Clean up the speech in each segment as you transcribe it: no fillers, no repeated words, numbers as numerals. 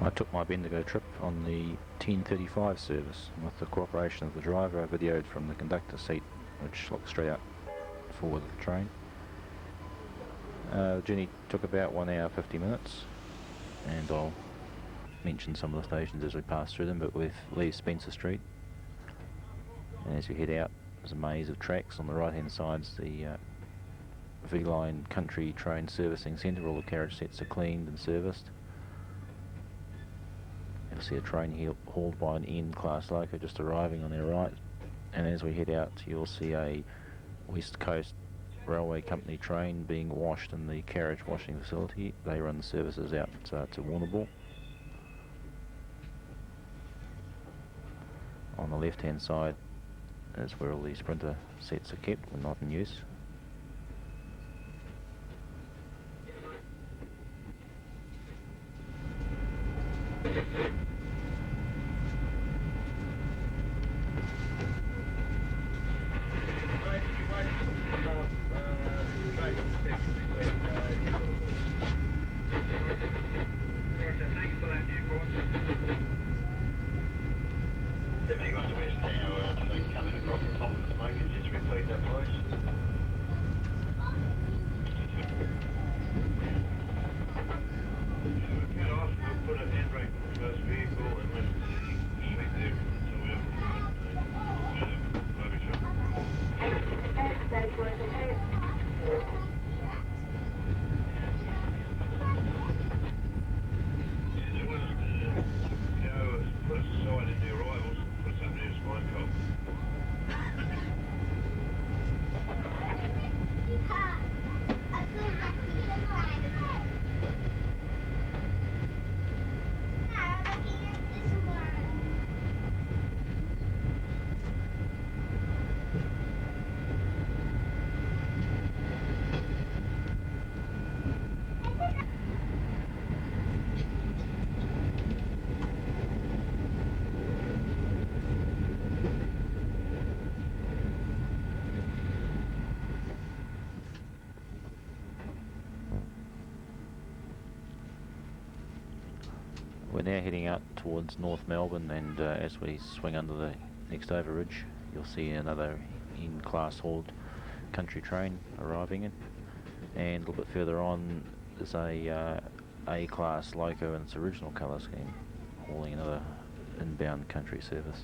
I took my Bendigo trip on the 10:35 service with the cooperation of the driver. I videoed from the conductor seat, which looked straight out forward of the train. The journey took about 1 hour 50 minutes, and I'll mention some of the stations as we pass through them, but we leave Spencer Street, and as we head out there's a maze of tracks. On the right hand side's the V-Line country train servicing centre. All the carriage sets are cleaned and serviced. You'll see a train hauled by an N-class loco just arriving on their right, and as we head out you'll see a West Coast Railway Company train being washed in the carriage washing facility. They run the services out to Warrnambool. On the left hand side is where all the Sprinter sets are kept when not in use. We're now heading out towards North Melbourne, and as we swing under the next overridge you'll see another N-class hauled country train arriving in, and a little bit further on there's a A-class loco in its original colour scheme hauling another inbound country service.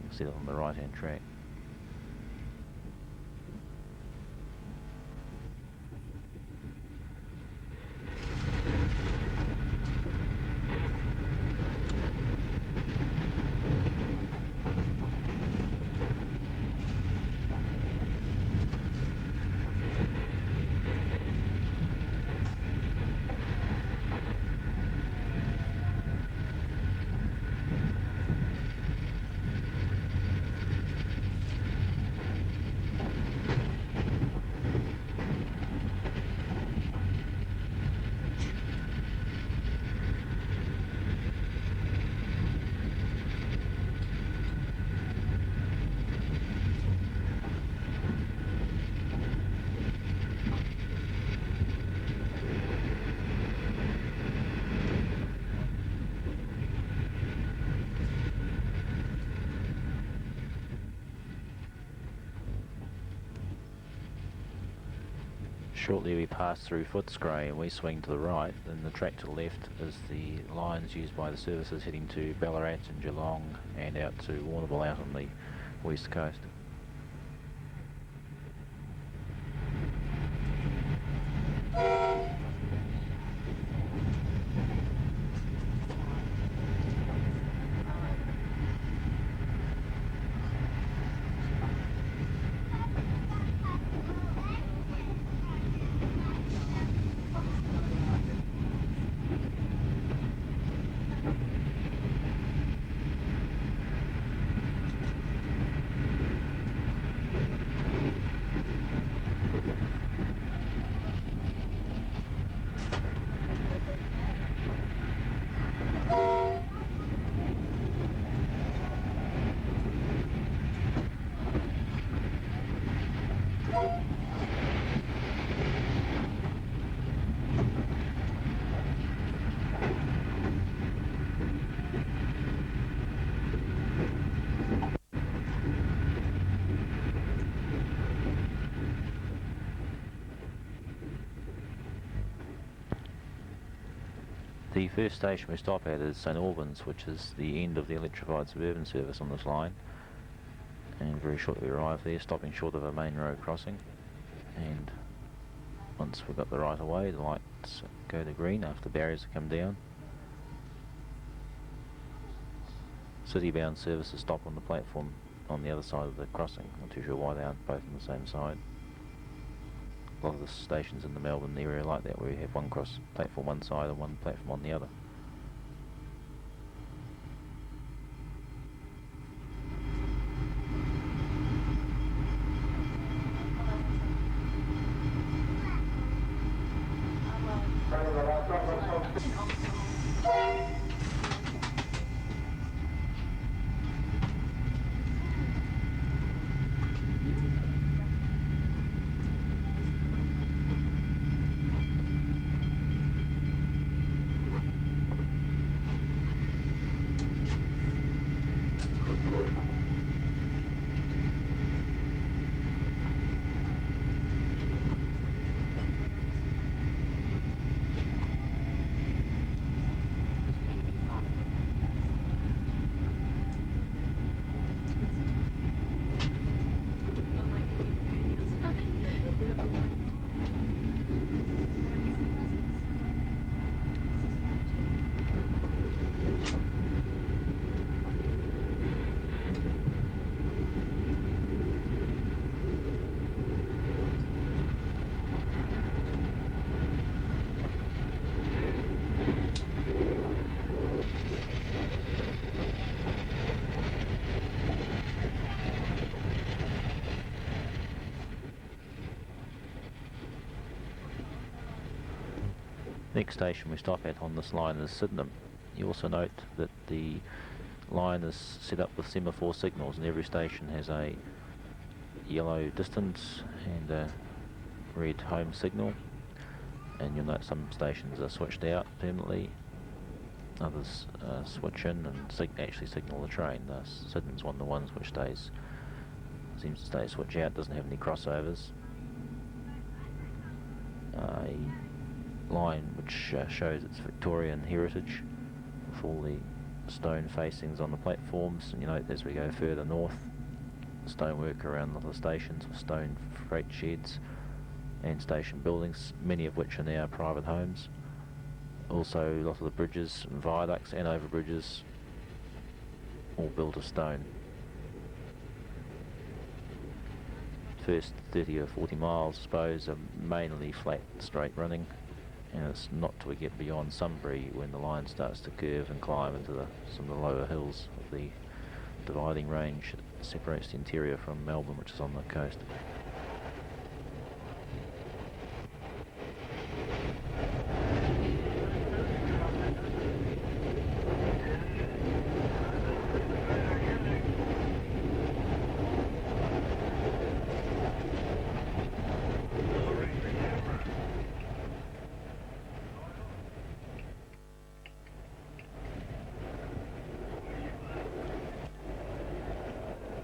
You'll see that on the right hand track. Shortly we pass through Footscray and we swing to the right, and the track to the left is the lines used by the services heading to Ballarat and Geelong and out to Warrnambool out on the west coast. The first station we stop at is St Albans, which is the end of the electrified suburban service on this line, and very shortly we arrive there, stopping short of a main road crossing. And once we've got the right of way, the lights go to green after barriers have come down. City-bound services stop on the platform on the other side of the crossing. Not too sure why they aren't both on the same side. A lot of the stations in the Melbourne area are like that, where you have one cross platform one side and one platform on the other. Next station we stop at on this line is Sydenham. You also note that the line is set up with semaphore signals, and every station has a yellow distance and a red home signal. And you'll note some stations are switched out permanently, others switch in and actually signal the train. Sydenham's one of the ones which seems to stay switch out, doesn't have any crossovers. A line which shows its Victorian heritage with all the stone facings on the platforms, and you note as we go further north, stonework around the stations with stone freight sheds and station buildings, many of which are now private homes. Also a lot of the bridges and viaducts and overbridges all built of stone. First 30 or 40 miles I suppose are mainly flat straight running, and it's not till we get beyond Sunbury when the line starts to curve and climb into some of the lower hills of the dividing range that separates the interior from Melbourne, which is on the coast.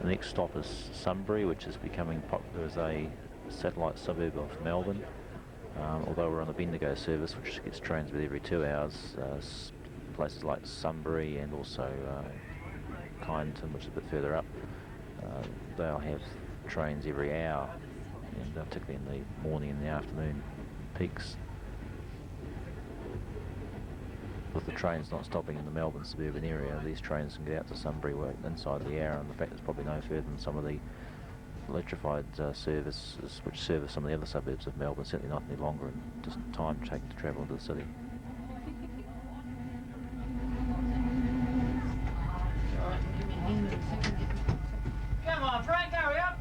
The next stop is Sunbury, which is becoming popular as a satellite suburb of Melbourne. Although we're on the Bendigo service, which gets trains with every 2 hours, places like Sunbury and also Kyneton, which is a bit further up, they'll have trains every hour, and particularly in the morning and the afternoon peaks. With the trains not stopping in the Melbourne suburban area, these trains can get out to Sunbury work inside the hour, and the fact it's probably no further than some of the electrified services which service some of the other suburbs of Melbourne, certainly not any longer, and just time taken to travel into the city. Come on, Frank, hurry up!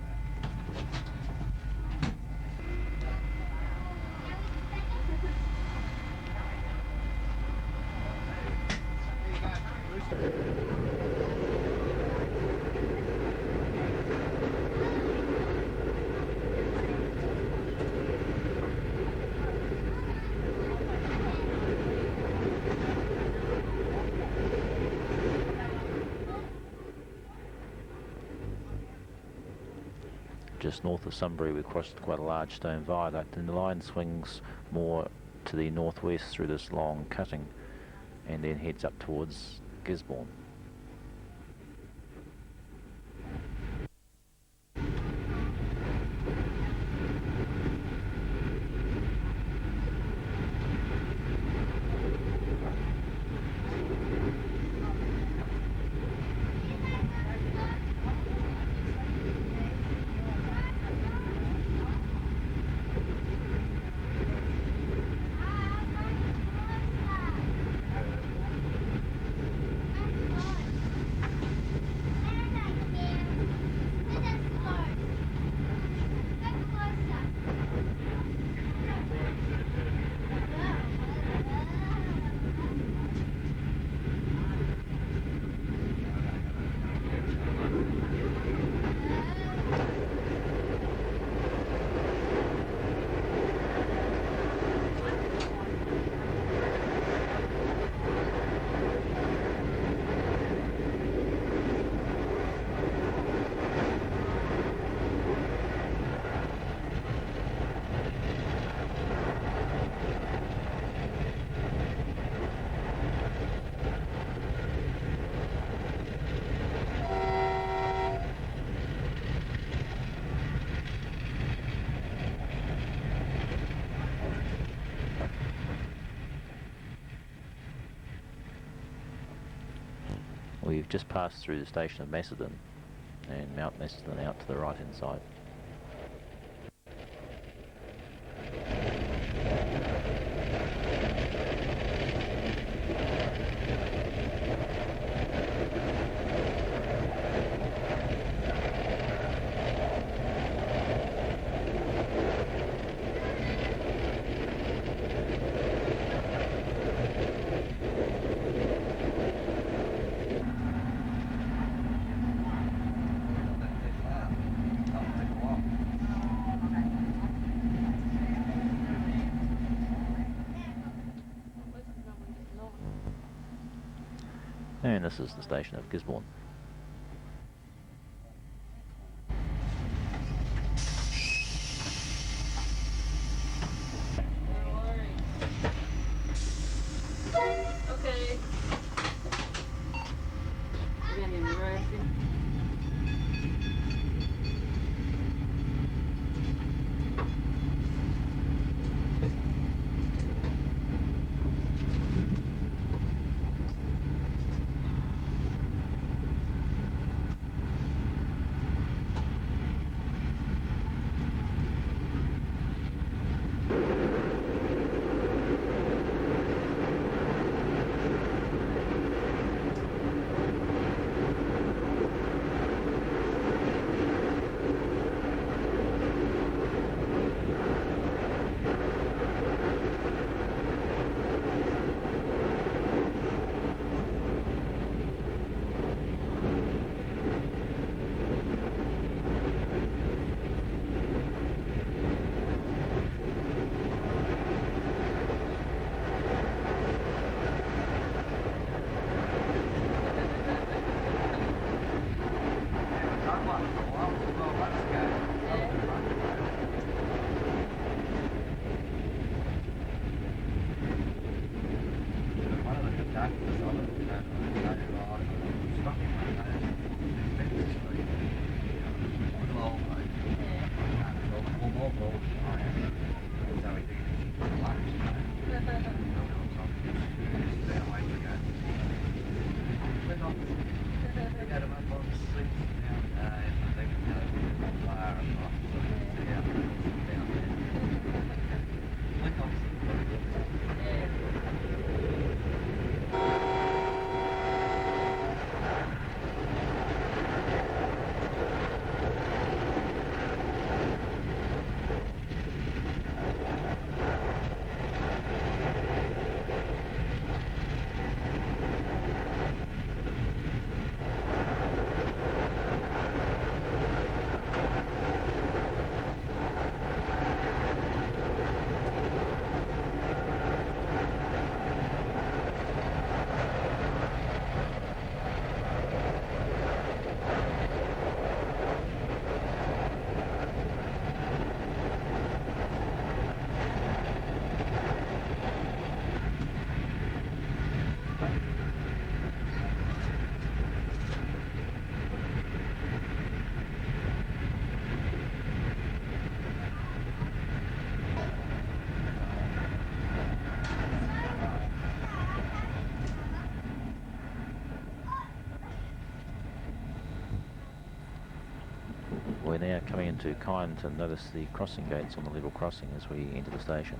Just north of Sunbury we crossed quite a large stone viaduct, and the line swings more to the northwest through this long cutting, and then heads up towards Gisborne. We've just passed through the station of Macedon, and Mount Macedon out to the right hand side. And this is the station of Gisborne. Okay. now coming into Kind to notice the crossing gates on the level crossing as we enter the station.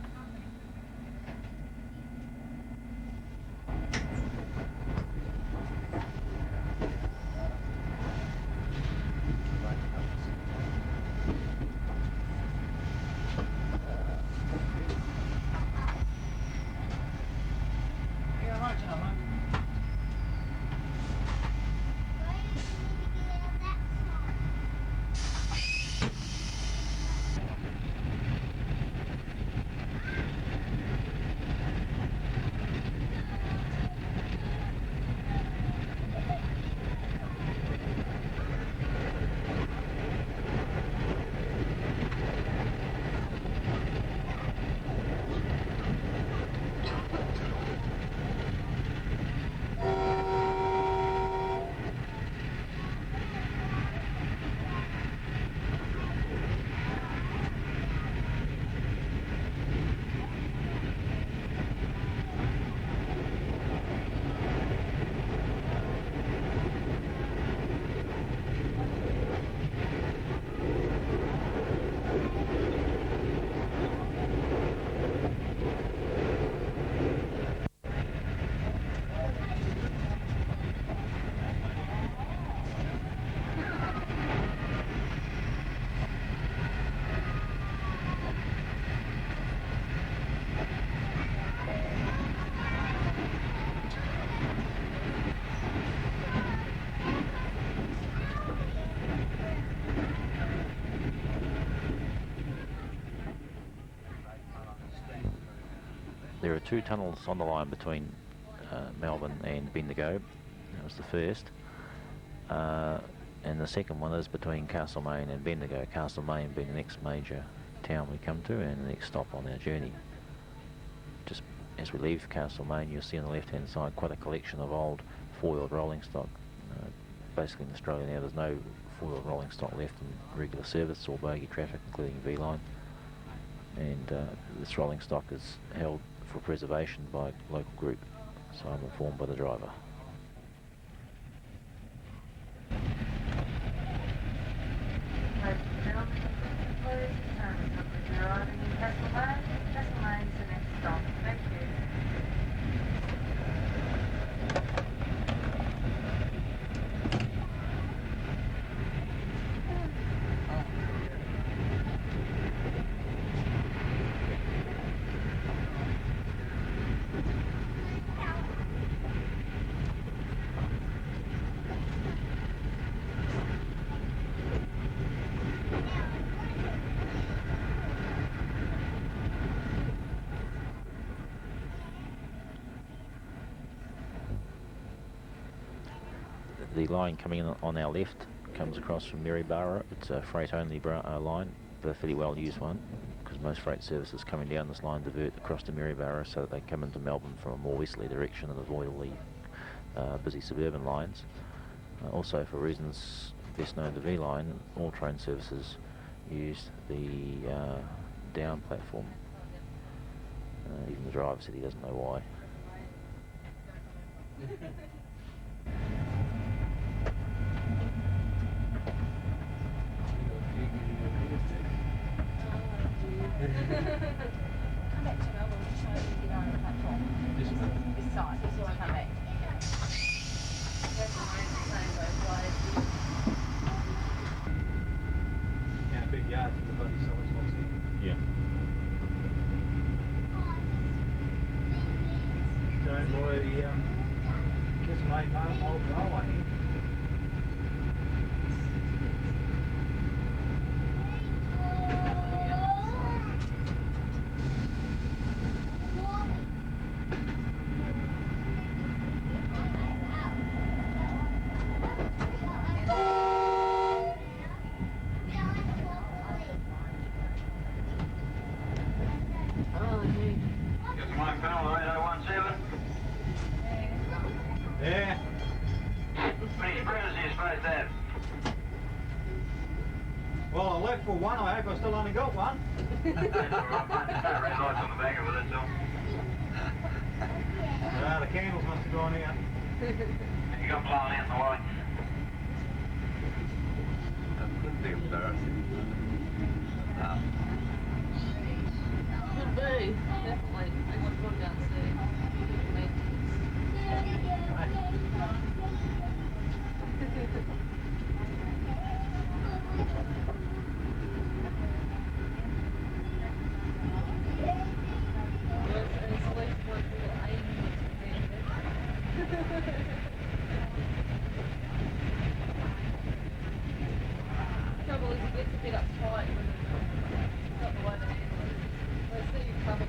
There are two tunnels on the line between Melbourne and Bendigo. That was the first. And the second one is between Castlemaine and Bendigo. Castlemaine being the next major town we come to and the next stop on our journey. Just as we leave Castlemaine, you'll see on the left-hand side quite a collection of old four-wheeled rolling stock. Basically in Australia now there's no four-wheeled rolling stock left in regular service or bogie traffic, including V-line. And this rolling stock is held for preservation by a local group, so I'm informed by the driver. Arriving in Castlemaine. Castlemaine is the next stop. Thank you. The line coming in on our left comes across from Maryborough. It's a freight-only line, but a fairly well-used one, because most freight services coming down this line divert across to Maryborough so that they come into Melbourne from a more westerly direction and avoid all the busy suburban lines. Also, for reasons best known to V-Line, all train services use the down platform. Even the driver said he doesn't know why. Come back to Melbourne to show you the on the platform. This side, this will come back. That's the same both ways. Yeah, a big yard for the bloody solid spots here. Yeah. Don't boy, Castlemaine Farm, old railway here. Yeah. Many spreaders are you supposed to have? Well, I left for one. I hope I still only got one. That's all right, mate. There's no red lights on the back of it, that's all. The candles must have gone out. You got blowing out in the light. think embarrassing. Could be, definitely. I want to go down and see. Trouble is, it gets a bit uptight when it's not the way that it is. I see you coming.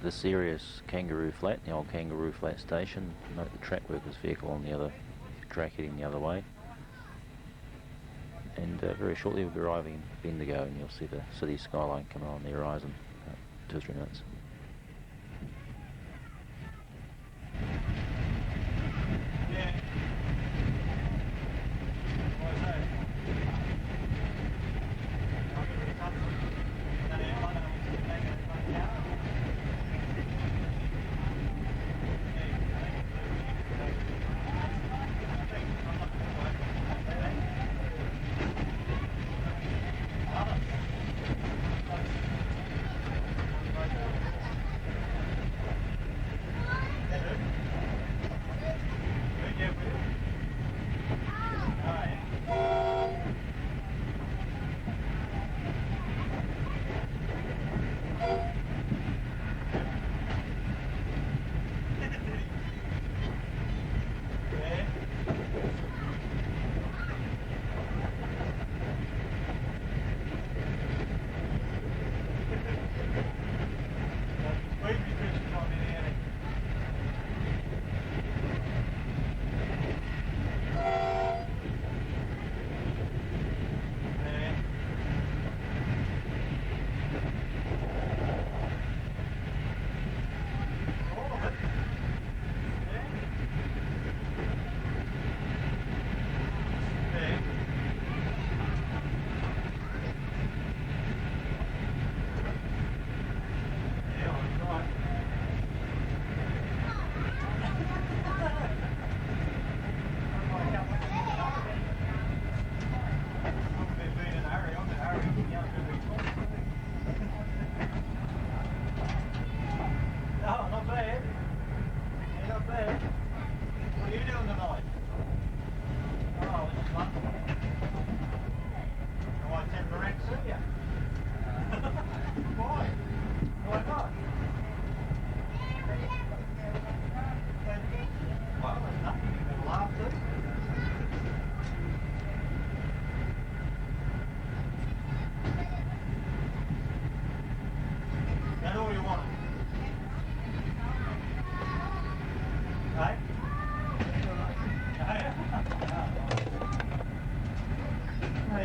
The serious Kangaroo Flat, the old Kangaroo Flat station. Note the track workers vehicle on the other track heading the other way. And very shortly we'll be arriving in Bendigo and you'll see the city skyline coming on the horizon. 2 or 3 minutes.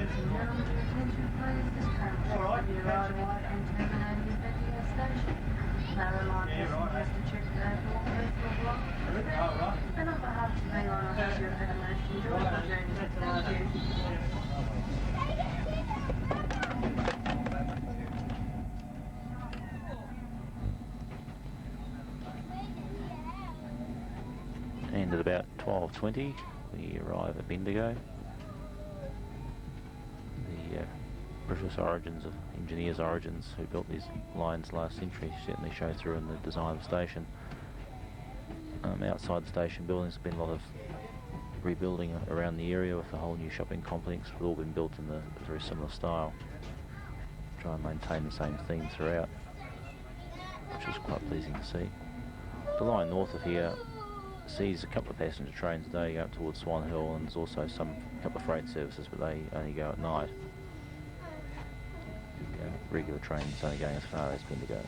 gentlemen, attention please. This train is Alright, to be arriving and terminating at Bendigo Station. They remind passengers to check the airport personal belongings. Alright. And on behalf of the airline, I hope you have had a most enjoyable journey. Thank you. And at about 12:20 we arrive at Bendigo. The British origins of engineers' origins who built these lines last century certainly show through in the design of the station. Outside the station buildings have been a lot of rebuilding around the area with a whole new shopping complex. It's all been built in a very similar style. Try and maintain the same theme throughout, which is quite pleasing to see. The line north of here sees a couple of passenger trains a day go up towards Swan Hill, and there's also a couple of freight services, but they only go at night. Regular trains only going as far as Bendigo.